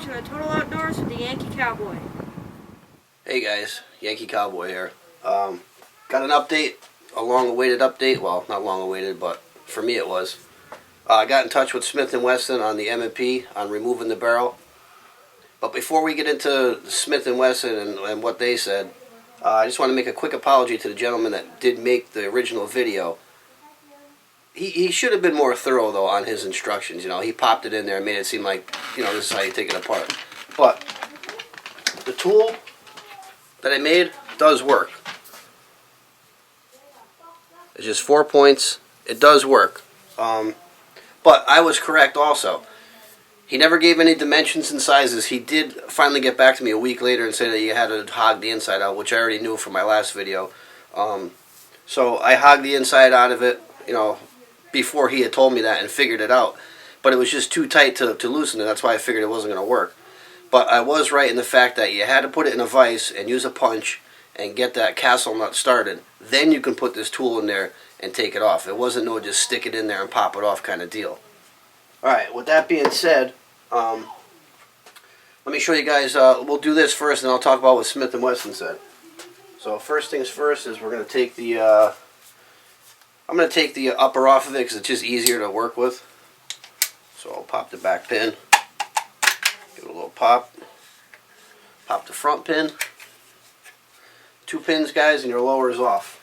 watching the Total Outdoors with the Yankee Cowboy. Hey guys, Yankee Cowboy here. Got an update, a long-awaited update. Well, not long-awaited, but for me it was. I got in touch with Smith & Wesson on the M&P on removing the barrel. But before we get into Smith & Wesson and what they said, I just want to make a quick apology to the gentleman that did make the original video. He should have been more thorough, though, on his instructions. You know, he popped it in there and made it seem like, you know, this is how you take it apart. But the tool that I made does work. It's just 4 points. It does work. But I was correct also. He never gave any dimensions and sizes. He did finally get back to me a week later and say that you had to hog the inside out, which I already knew from my last video. So I hogged the inside out of it, you know, before he had told me that and figured it out. But it was just too tight to loosen it. That's why I figured it wasn't going to work. But I was right in the fact that you had to put it in a vise and use a punch and get that castle nut started. Then you can put this tool in there and take it off. It wasn't no just stick it in there and pop it off kind of deal. Alright, with that being said, let me show you guys, we'll do this first and I'll talk about what Smith & Wesson said. So first things first is we're going to take the, I'm going to take the upper off of it because it's just easier to work with. So I'll pop the back pin, give it a little pop, pop the front pin, 2 pins guys, and your lower is off.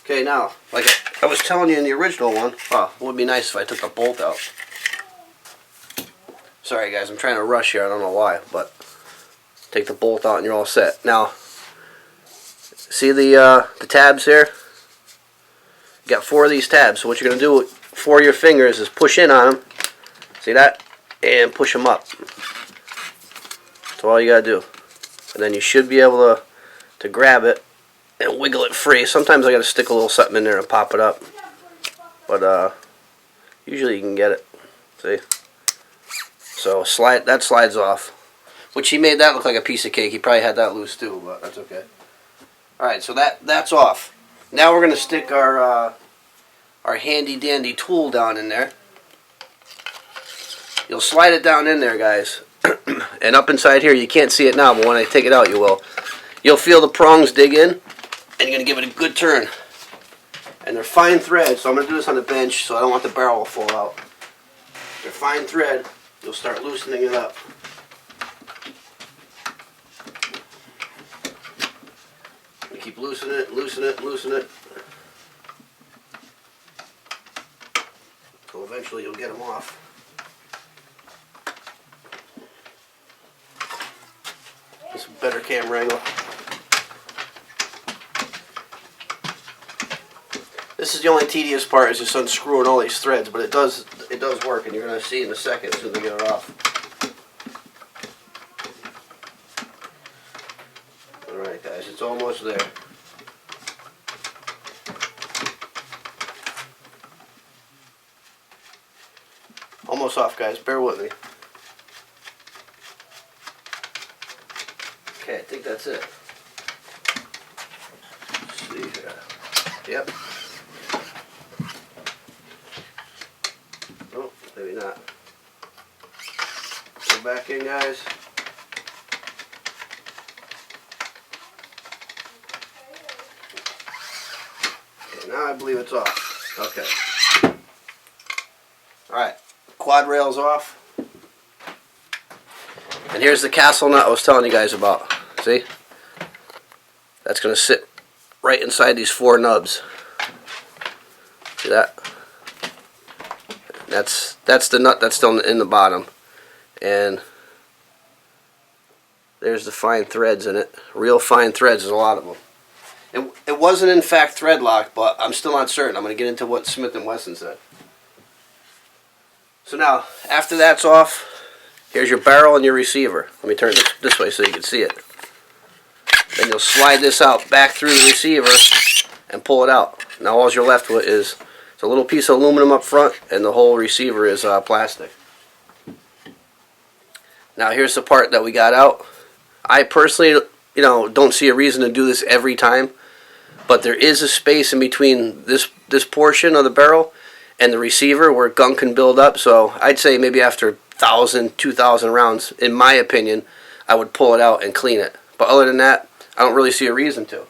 Okay, now, like I was telling you in the original one, it would be nice if I took the bolt out. Sorry guys, I'm trying to rush here, I don't know why, but take the bolt out and you're all set. Now, see the tabs here? You got 4 of these tabs, so what you're going to do with 4 of your fingers is push in on them, see that? And push them up. That's all you got to do. And then you should be able to grab it and wiggle it free. Sometimes I got to stick a little something in there and pop it up. But usually you can get it. See? So that slides off. Which he made that look like a piece of cake. He probably had that loose too, but that's okay. Alright, so that's off. Now we're going to stick our handy dandy tool down in there. You'll slide it down in there, guys. And up inside here, you can't see it now, but when I take it out, you will. You'll feel the prongs dig in, and you're going to give it a good turn. And they're fine thread, so I'm going to do this on the bench, so I don't want the barrel to fall out. They're fine thread. You'll start loosening it up. You keep loosening it, loosen it, loosen it. So eventually you'll get them off. It's a better camera angle. This is the only tedious part, is just unscrewing all these threads, but it does work, and you're going to see in a second as soon as I get it off. Alright guys, it's almost there. Almost off guys, bear with me. Okay, I think that's it. Let's see here. Yep. Oh, maybe not. Go back in, guys. Okay, now I believe it's off. Okay. Alright, quad rail's off. And here's the castle nut I was telling you guys about. See? That's going to sit right inside these 4 nubs. See that? That's the nut that's still in the bottom. And there's the fine threads in it. Real fine threads, there's a lot of them. It wasn't in fact thread locked, but I'm still not certain. I'm going to get into what Smith & Wesson said. So now, after that's off, here's your barrel and your receiver. Let me turn this way so you can see it. Then you'll slide this out back through the receiver and pull it out. Now all you're left with is a little piece of aluminum up front, and the whole receiver is plastic. Now here's the part that we got out. I personally, don't see a reason to do this every time, but there is a space in between this portion of the barrel and the receiver where gunk can build up. So I'd say maybe after 1,000, 2,000 rounds, in my opinion, I would pull it out and clean it. But other than that, I don't really see a reason to.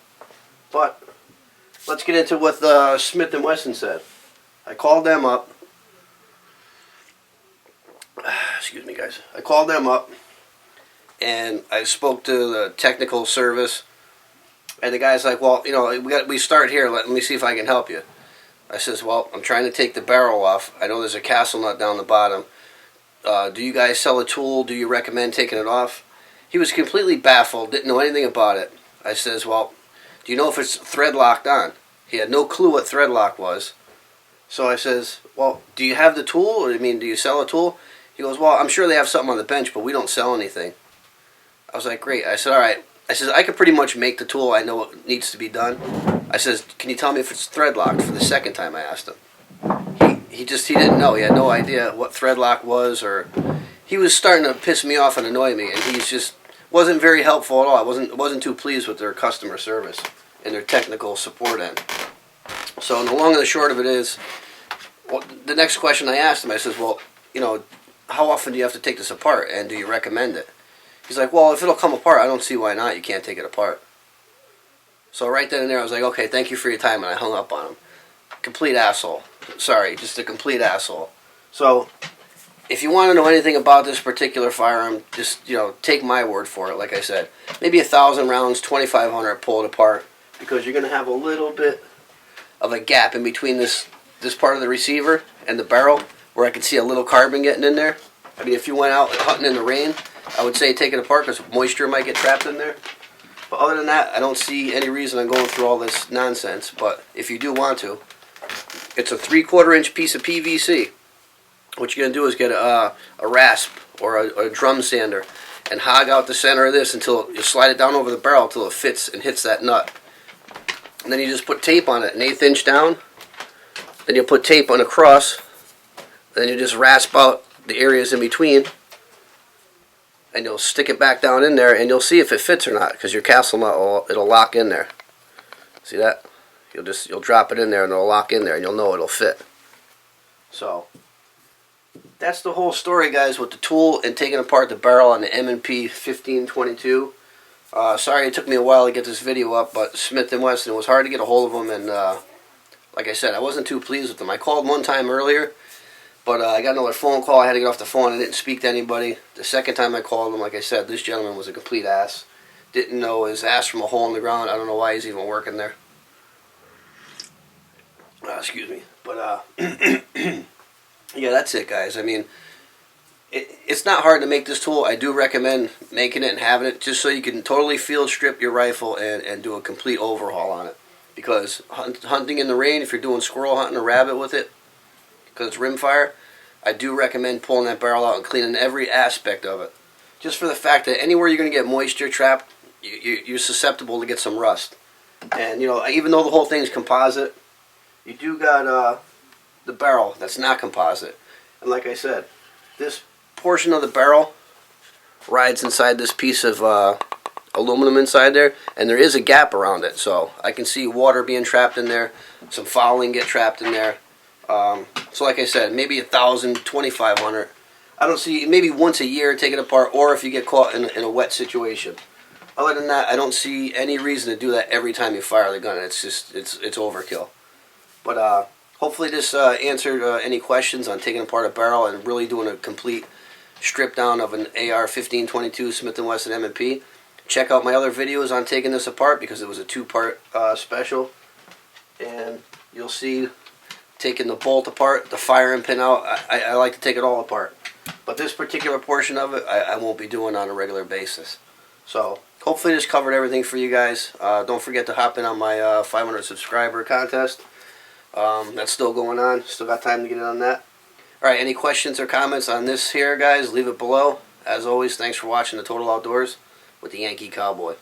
But let's get into what Smith & Wesson said. I called them up. Excuse me, guys. I called them up, and I spoke to the technical service, and the guy's like, well, you know, we start here. Let me see if I can help you. I says, well, I'm trying to take the barrel off. I know there's a castle nut down the bottom. Do you guys sell a tool? Do you recommend taking it off? He was completely baffled, didn't know anything about it. I says, well, do you know if it's thread locked on? He had no clue what thread lock was. So I says, well, do you have the tool? Or, I mean, do you sell a tool? He goes, well, I'm sure they have something on the bench, but we don't sell anything. I was like, great. I said, all right. I says, I could pretty much make the tool. I know what needs to be done. I says, can you tell me if it's thread locked? For the second time I asked him. He didn't know. He had no idea what thread lock was, or he was starting to piss me off and annoy me, and he's just wasn't very helpful at all. I wasn't too pleased with their customer service and their technical support end. So the long and the short of it is, well, the next question I asked him, I says, well, you know, how often do you have to take this apart, and do you recommend it? He's like, well, if it'll come apart, I don't see why not. You can't take it apart. So right then and there, I was like, okay, thank you for your time, and I hung up on him. Complete asshole. Sorry, just a complete asshole. So if you want to know anything about this particular firearm, just, you know, take my word for it. Like I said, maybe 1,000 rounds, 2,500, pull it apart, because you're going to have a little bit of a gap in between this part of the receiver and the barrel, where I can see a little carbon getting in there. I mean, if you went out hunting in the rain, I would say take it apart because moisture might get trapped in there. But other than that, I don't see any reason I'm going through all this nonsense. But if you do want to, it's a 3/4 inch piece of PVC. What you're going to do is get a rasp or a drum sander and hog out the center of this until you slide it down over the barrel until it fits and hits that nut. And then you just put tape on it, 1/8 inch down. Then you'll put tape on across. Then you just rasp out the areas in between. And you'll stick it back down in there, and you'll see if it fits or not, because your castle nut it'll lock in there. See that? You'll drop it in there, and it'll lock in there, and you'll know it'll fit. So that's the whole story, guys, with the tool and taking apart the barrel on the M&P 1522. Sorry it took me a while to get this video up, but Smith & Wesson, it was hard to get a hold of them, and like I said, I wasn't too pleased with them. I called one time earlier, but I got another phone call. I had to get off the phone. I didn't speak to anybody. The second time I called him, like I said, this gentleman was a complete ass. Didn't know his ass from a hole in the ground. I don't know why he's even working there. Excuse me. But, yeah, that's it, guys. I mean, it's not hard to make this tool. I do recommend making it and having it just so you can totally field strip your rifle and do a complete overhaul on it. Because hunting in the rain, if you're doing squirrel hunting or rabbit with it, because it's rimfire, I do recommend pulling that barrel out and cleaning every aspect of it. Just for the fact that anywhere you're going to get moisture trapped, you're susceptible to get some rust. And, you know, even though the whole thing's composite, you do got the barrel that's not composite. And like I said, this portion of the barrel rides inside this piece of aluminum inside there, and there is a gap around it. So I can see water being trapped in there, some fouling get trapped in there. So like I said, maybe 1,000, 2,500. I don't see, maybe once a year take it apart, or if you get caught in a wet situation. Other than that, I don't see any reason to do that every time you fire the gun. It's just, it's overkill. But hopefully this answered any questions on taking apart a barrel and really doing a complete strip down of an AR-1522 Smith & Wesson M&P. Check out my other videos on taking this apart because it was a 2-part special. And you'll see taking the bolt apart, the firing pin out. I like to take it all apart. But this particular portion of it, I won't be doing on a regular basis. So hopefully this covered everything for you guys. Don't forget to hop in on my 500 subscriber contest. That's still going on. Still got time to get in on that. Alright, any questions or comments on this here, guys, leave it below. As always, thanks for watching The Total Outdoors with the Yankee Cowboy.